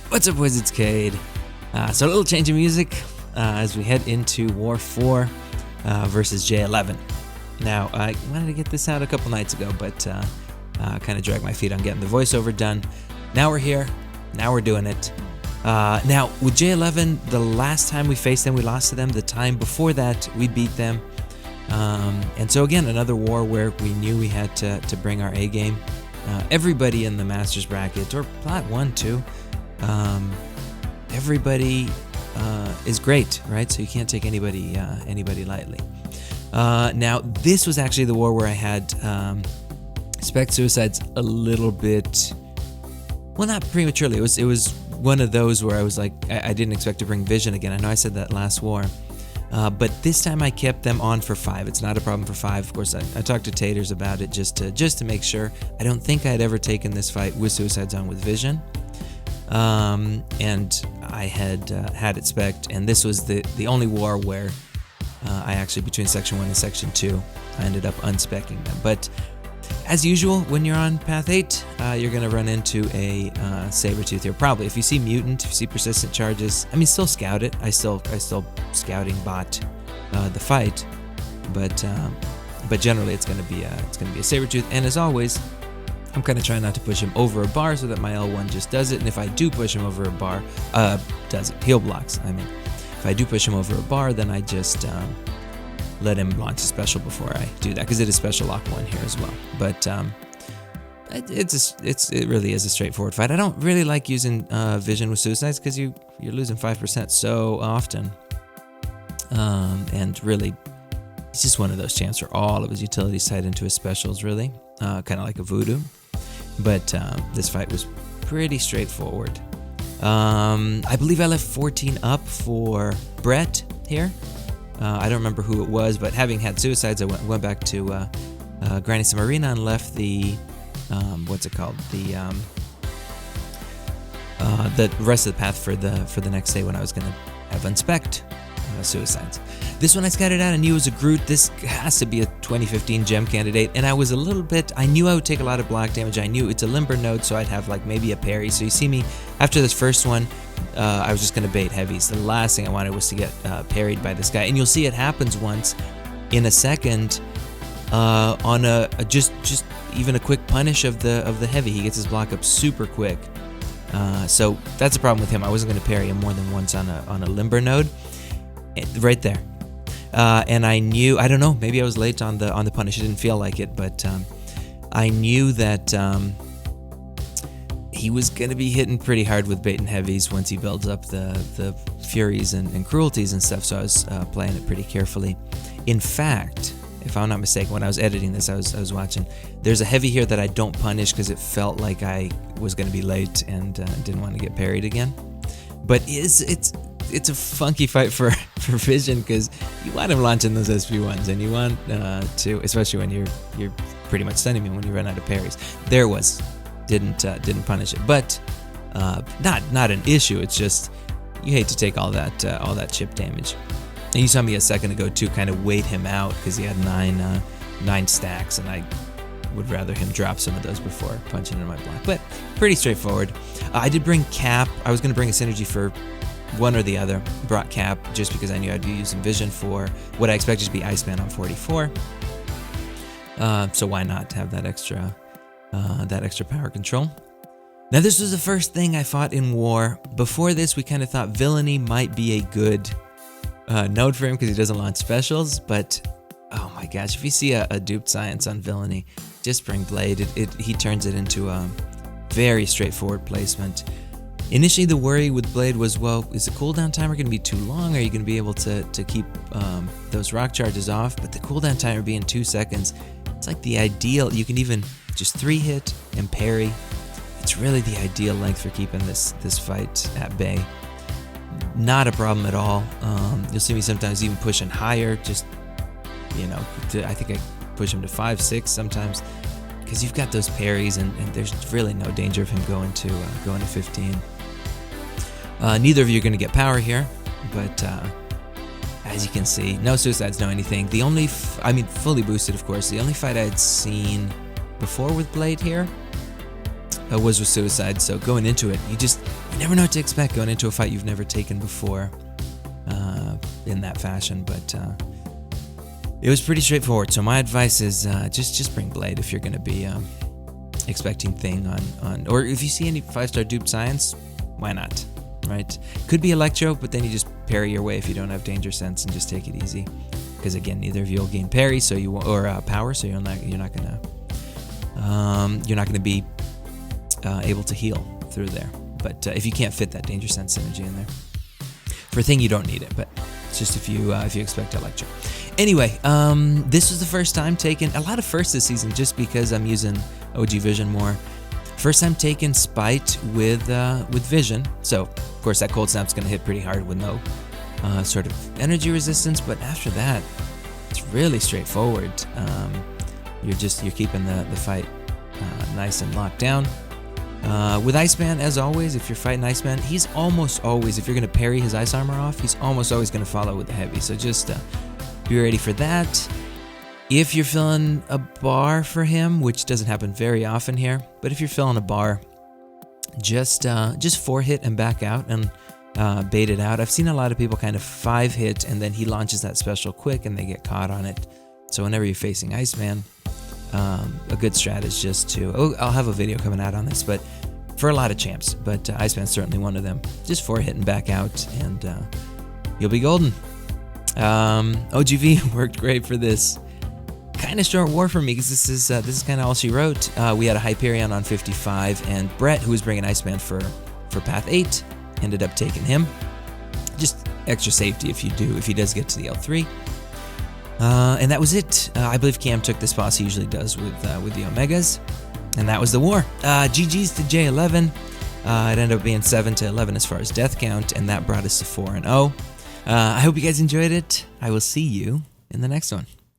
What's up, boys? It's Cade. So a little change of music as we head into War 4 versus J11. Now, I wanted to get this out a couple nights ago, but kind of dragged my feet on getting the voiceover done. Now we're here. Now we're doing it. Now, with J11, the last time we faced them, we lost to them. The time before that, we beat them. And so again, another war where we knew we had to bring our A game. Everybody in the Masters bracket, or Plat 1 too, everybody is great, right? So you can't take anybody lightly. Now, this was actually the war where I had spec suicides a little bit, well, not prematurely. It was one of those where I was like, I didn't expect to bring vision again. I know I said that last war. But this time I kept them on for 5. It's not a problem for 5. Of course, I talked to Taters about it just to make sure. I don't think I had ever taken this fight with suicides on with vision. And I had it spec'd, and this was the only war where I actually, between Section 1 and Section 2, I ended up unspecking them. But as usual, when you're on Path 8, you're going to run into a Sabertooth here. Probably. If you see Mutant, if you see Persistent Charges, I mean, still scout it. I still scouting bot the fight, but generally it's going to be a Sabertooth. And as always, I'm kind of trying not to push him over a bar so that my L1 just does it. And if I do push him over a bar, does it. Heal blocks, I mean. If I do push him over a bar, then I just let him launch a special before I do that, because it is special lock 1 here as well. But it really is a straightforward fight. I don't really like using vision with suicides because you're losing 5% so often. And really, it's just one of those champs where all of his utilities tied into his specials, really. Kind of like a voodoo. But this fight was pretty straightforward. I believe I left 14 up for Brett here. I don't remember who it was, but having had suicides, I went back to Granny Samarina and left the what's it called? The rest of the path for the next day when I was gonna have unspec'd suicides. This one I scouted out. I knew it was a Groot. This has to be a 2015 gem candidate, and I was a little bit. I knew I would take a lot of block damage. I knew it's a limber node, so I'd have like maybe a parry. So you see me after this first one. I was just going to bait heavies. The last thing I wanted was to get parried by this guy. And you'll see it happens once in a second on a just even a quick punish of the heavy. He gets his block up super quick. So that's a problem with him. I wasn't going to parry him more than once on a limber node. Right there. And I knew, I don't know, maybe I was late on the punish. It didn't feel like it, but I knew that he was going to be hitting pretty hard with bait and heavies once he builds up the furies and cruelties and stuff, so I was playing it pretty carefully. In fact, if I'm not mistaken, when I was editing this, I was watching, there's a heavy here that I don't punish because it felt like I was going to be late and didn't want to get parried again. But it's a funky fight for vision, because you want him launching those SP1s, and you want to, especially when you're pretty much stunning me when you run out of parries. There was didn't punish it, but not an issue. It's just you hate to take all that chip damage. And you saw me a second ago too, kind of wait him out because he had 9 stacks, and I would rather him drop some of those before punching into my block. But pretty straightforward. I did bring Cap. I was going to bring a synergy for one or the other. Brought Cap just because I knew I'd be using vision for what I expected to be Iceman on 44. So why not have that extra power control? Now, this was the first thing I fought in war. Before this, we kind of thought Villainy might be a good node for him because he doesn't launch specials, but oh my gosh, if you see a duped science on Villainy, just bring Blade. He turns it into a very straightforward placement. Initially, the worry with Blade was, well, is the cooldown timer going to be too long? Are you going to be able to keep those rock charges off? But the cooldown timer being 2 seconds, it's like the ideal. You can even just 3-hit and parry. It's really the ideal length for keeping this fight at bay. Not a problem at all. You'll see me sometimes even pushing higher, just, I think I push him to 5, 6 sometimes, because you've got those parries, and there's really no danger of him going to 15. Neither of you are going to get power here, but as you can see, no suicides, no anything. The only, fully boosted, of course. The only fight I had seen before with Blade here was with suicide, so going into it, you never know what to expect going into a fight you've never taken before in that fashion, but it was pretty straightforward. So my advice is just bring Blade if you're going to be expecting Thing on, or if you see any 5-star duped science, why not, right? Could be Electro, but then you just parry your way if you don't have Danger Sense and just take it easy, because again, neither of you will gain parry, so you or power, so you're not gonna be able to heal through there. But if you can't fit that Danger Sense synergy in there, for Thing you don't need it, but it's just if you expect Electro. Anyway, this was the first time taking a lot of firsts this season, just because I'm using OG Vision more. First time taking Spite with Vision, so of course that Cold Snap's gonna hit pretty hard with no sort of energy resistance, but after that, it's really straightforward. You're keeping the fight nice and locked down. With Iceman, as always, if you're fighting Iceman, he's almost always, if you're going to parry his ice armor off, he's almost always going to follow with the heavy, so just be ready for that. If you're filling a bar for him, which doesn't happen very often here, but if you're filling a bar, just 4-hit and back out and bait it out. I've seen a lot of people kind of 5-hit and then he launches that special quick and they get caught on it. So whenever you're facing Iceman, a good strat is just to, I'll have a video coming out on this, but for a lot of champs, but Iceman's certainly one of them. Just 4-hit and back out and you'll be golden. OGV worked great for this. Kind of short war for me because this is kind of all she wrote. We had a Hyperion on 55 and Brett, who was bringing Iceman for path 8, ended up taking him. Just extra safety if he does get to the L3. And that was it. I believe Cam took this boss he usually does with the Omegas. And that was the war. GG's to J11. It ended up being 7-11 as far as death count, and that brought us to 4-0. I hope you guys enjoyed it. I will see you in the next one.